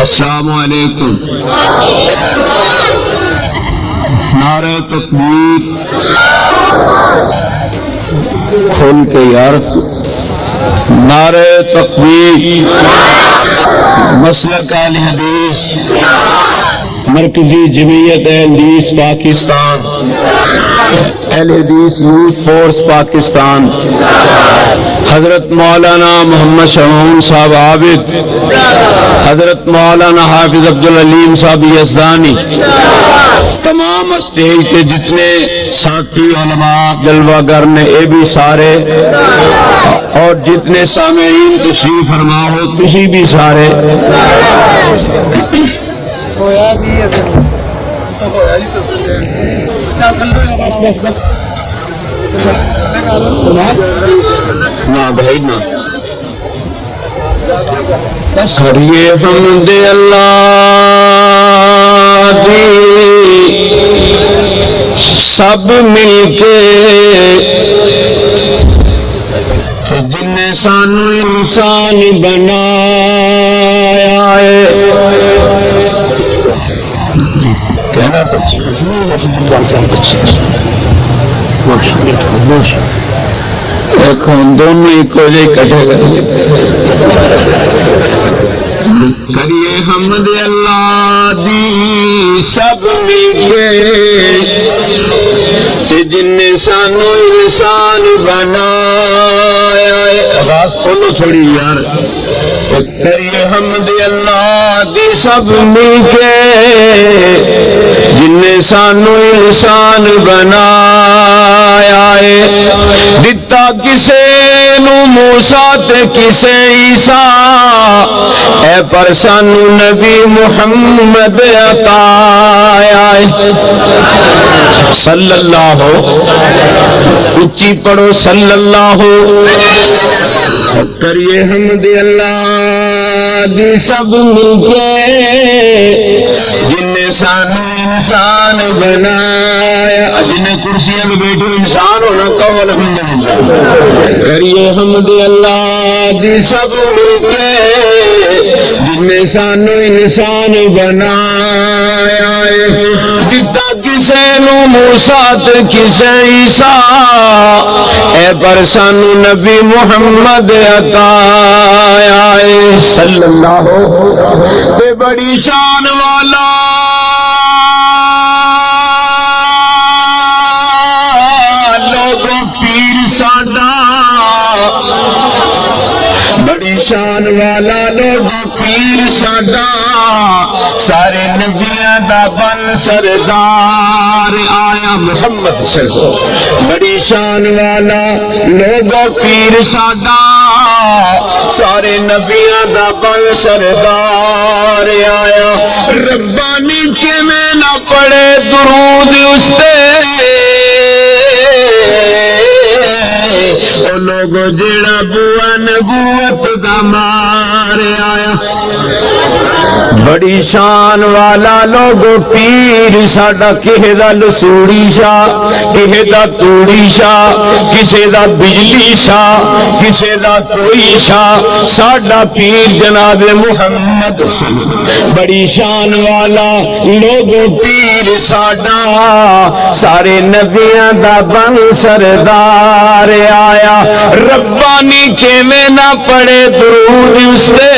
السلام علیکم. نعرہ تکبیر کھول کے یار. نعرہ تکبیر. مسلک اہل حدیث مرکزی جمعیت اہل حدیث پاکستان، اہل حدیث یوتھ فورس پاکستان، حضرت مولانا محمد شمعون صاحب عابد، حضرت مولانا حافظ عبدالعلیم صاحب یزدانی، تمام اسٹیج کے جتنے ساتھی علماء جلوہ گر نے اے بھی سارے، اور جتنے سامعین تشریف فرما ہو تسی بھی سارے. نا بھائی نا کریے حمد اللہ دی سب مل کے جن نے سانو انسان بنایا ہے. کہنا بچے دونوں ایک جے کٹھے کریے حمد اللہ دی سب مل کے جن نے سانو انسان بنایا ہے. آواز کھولو تھوڑی یار. کریے حمد اللہ دی سب مل کے جن نے سانو انسان بنایا ہے. دتا کسے نو موسیٰ تے کسے عیسیٰ اے پر سانو نبی محمد عطایا ہے. صلی اللہ اچھی پڑھو صلی اللہ. کریے حمد اللہ دی سب مل کے جن نے سانو انسان بنایا. جن کرسیاں میں بیٹھو انسان ہونا کہو الحمدللہ. کریے حمد اللہ دی سب مل کے جن نے سانو انسان بنایا ہے. دتا کسے نو موسیٰ تے کسے عیسیٰ اے پر سانو نبی محمد عطایا ہے. صلی اللہ تے بڑی شان والا لوگوں پیر ساڈا، بڑی شان والا لوگوں پیر ساڈا، سارے نبیاں دا بن سردار آیا محمد صلی اللہ علیہ وسلم. بڑی شان والا لوگوں پیر ساڈا، سارے نبیاں دا بن سردار آیا. ربانی کے میں نہ پڑے درود اس تے او لوگ جڑا بوا نبوت دا مار آیا. بڑی شان والا لوگ پیر ساڈا، کہے دا لسوڑی شاہ، کہے دا توڑی شاہ، کسے دا بجلی شاہ، کسے دا کوئی شاہ، ساڈا پیر جناب محمد. بڑی شان والا لوگ پیر ساڈا، سارے نبیاں دا بن سردار آیا. ربانی کے میں نہ پڑے درود اس تے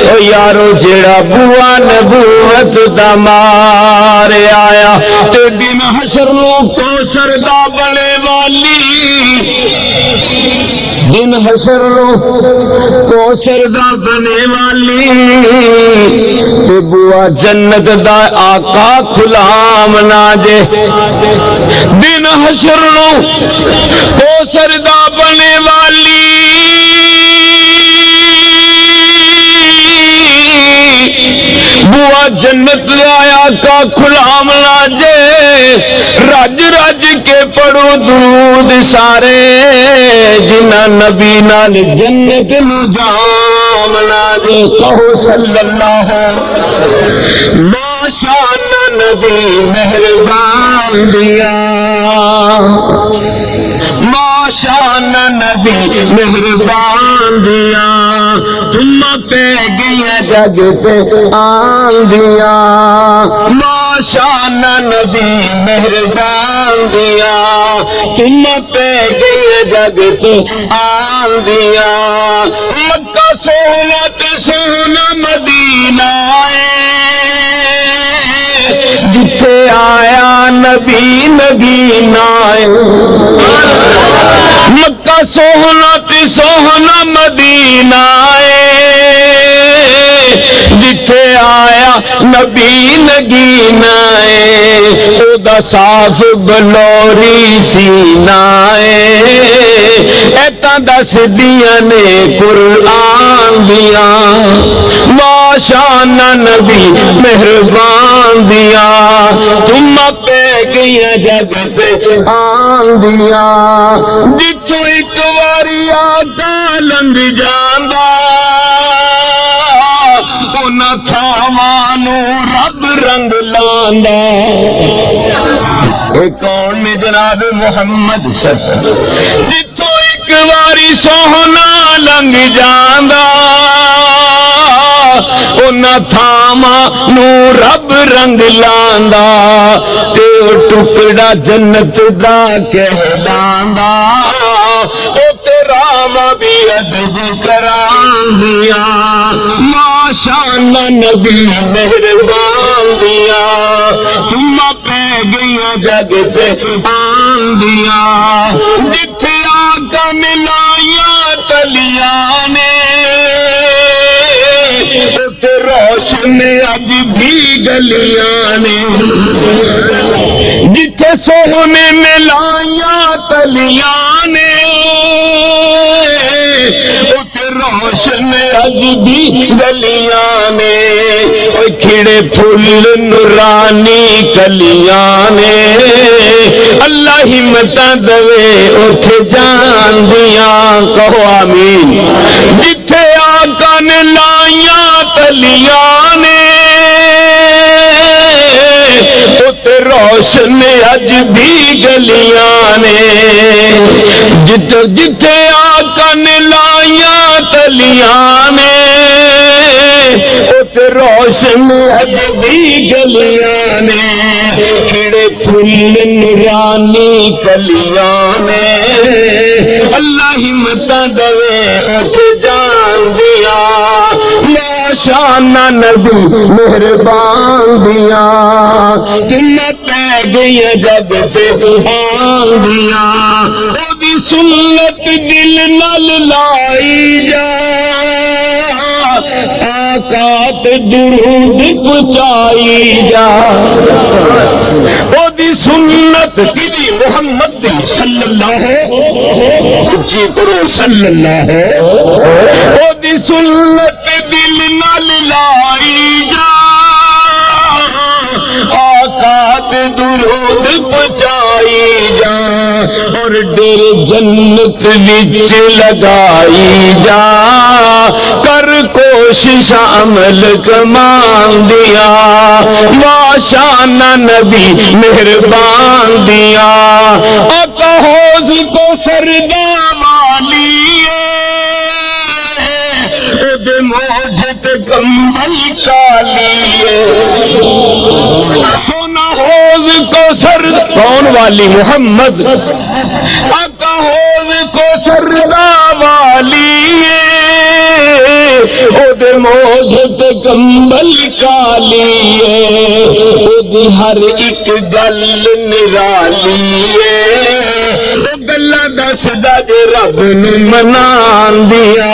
او یارو جڑا بوا نبوت دا مار آیا. تے دن حشر نو کوثر دا بڑے والی، دن حشر نو کوثر دا بنے والی، تے بوا جنت دا آقا کھلام نا جے. دن حشر نو کوثر دا بنے والی، بوا جنت آیا کا کھلام لاجے. رج رج کے پڑھو درود سارے جنہ نبی نال جنت نو جام لاجے. کہو صلی اللہ ماشاءاللہ نبی مہربان دیا. ماشان نبی مہربان دیا تم پہ گیا جگ تے آندیا ماشان نبی مہربان دیا تم پہ گیا جگ تے آندیا مکہ سونا تے سونا مدینہ جتھے آیا نبی نگینا مکہ سوہنا تے سوہنا مدینہ جتھے آیا نبی نگینا او دا صاف بلوری سینہ ایتا دس دیا نے قرآن دیا ماشان نبی مہربان دیا تم پہ گیا جگ تے آن دیا جتوں ایک واری آقا لنگ جاندا انہاں تھاواں نوں رب رنگ لاندا اے کون نے جناب محمد صلی اللہ علیہ وسلم جتوں ایک واری سوہنا لنگ جاندا انہاں تھاواں نوں رب رنگ لاندا تے او ٹکڑا جنت دا کہلاندا او تیرا بھی ادب کران دیا ماشان نبی مہربان دیا تم پہ گیا جگ تے آن دیا جتھے آقا ملائیاں تلیاں نے روشن اج بھی گلیاں نے جتھے سونے ملائیاں تلیاں نے روشن اج بھی گلیاں نے کھڑے پھول نورانی کلیاں نے اللہ ہمتاں دوے اٹھ جان دیاں کہو آمین جتھے آقا نے لائیاں تلیاں نے روشن اج بھی گلیاں نے جتھے آقا نے لائیاں تلیاں نے روشن اج بھی گلیاں نے کھڑے پھول نورانی کلیاں نے اللہ ہمتاں دوے اٹھ جان دیا ماشان نبی مہربان دیا تم پہ گیا جگ تے آن دیا او دی سنت دل نال لائی جا آقات درود پچائی جا او دی سنت کی محمد دی صلی اللہ جی کرو صلی اللہ او دی سنت دل نال لائی جا آقات درود پچائی جا اور ڈیر جنت وچ لگائی جا کر کوشش عمل کمان دیا ماشان نبی مہربان دیا آقا حوض کو سردا والی موجت کمبل کالی سونا حوض کو سر کون والی محمد آقا حوض کو سردا والی موجت کمبل کالی ہر ایک گل نرالی گلا دس دج رب نو منان دیا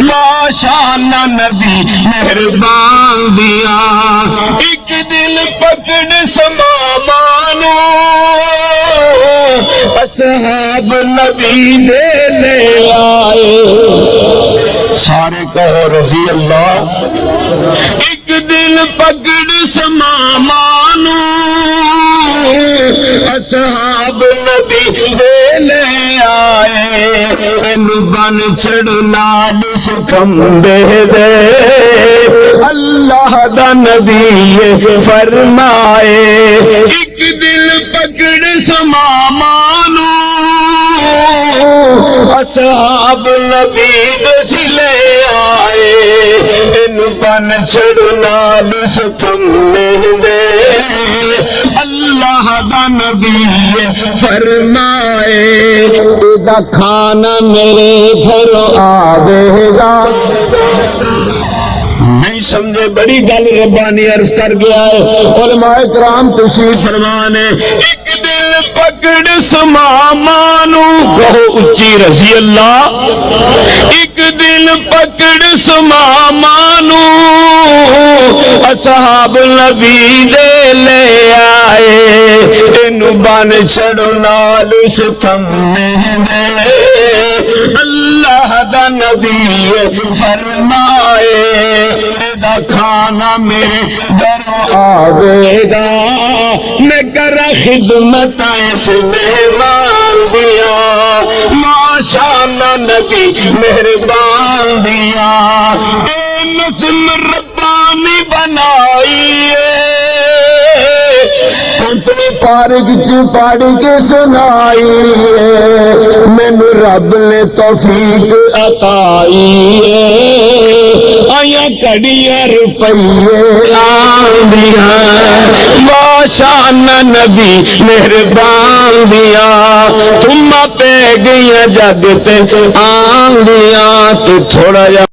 ماشان نبی مہربان دیا ایک دل پکڑ سمامانو اصحاب نبی نے لے آئے سارے کہو رضی اللہ ایک دل پکڑ سمامانو اصحاب نبی دے لے آئے ان بن چھڑ نال سکھمبے دے اللہ دا نبی فرمائے ایک دل پکڑ سمامانو اصحاب نبی دس لے آئے ان بن چھڑ نال ستم دے اللہ دا نبی فرمائے دا کھانا میرے گھر آوے گا نہیں سمجھے بڑی گل ربانی عرض کر گیا ہے علماء کرام تشریف فرمانے ایک دل پکڑ سمامانو کہو اچھی رضی اللہ ایک دل پکڑ سمامانو اصحاب نبی دے لے آئے انو بان چھڑو نالو ستم دے اللہ دا نبی فرمائے دا کھانا میرے در آوے گا میں کرا خدمت اس مہمان دیا ماشاءاللہ نبی مہربان دیا اے نظم ربانی بنائی اپنی پارک پڑھ کے سنائی مینو رب نے توفیق عطائی آیا کڑیاں روپیے آندیاں ماشاءاللہ نبی مہربان دیا تم پہ گئی جگ تے آندیاں تو تھوڑا جا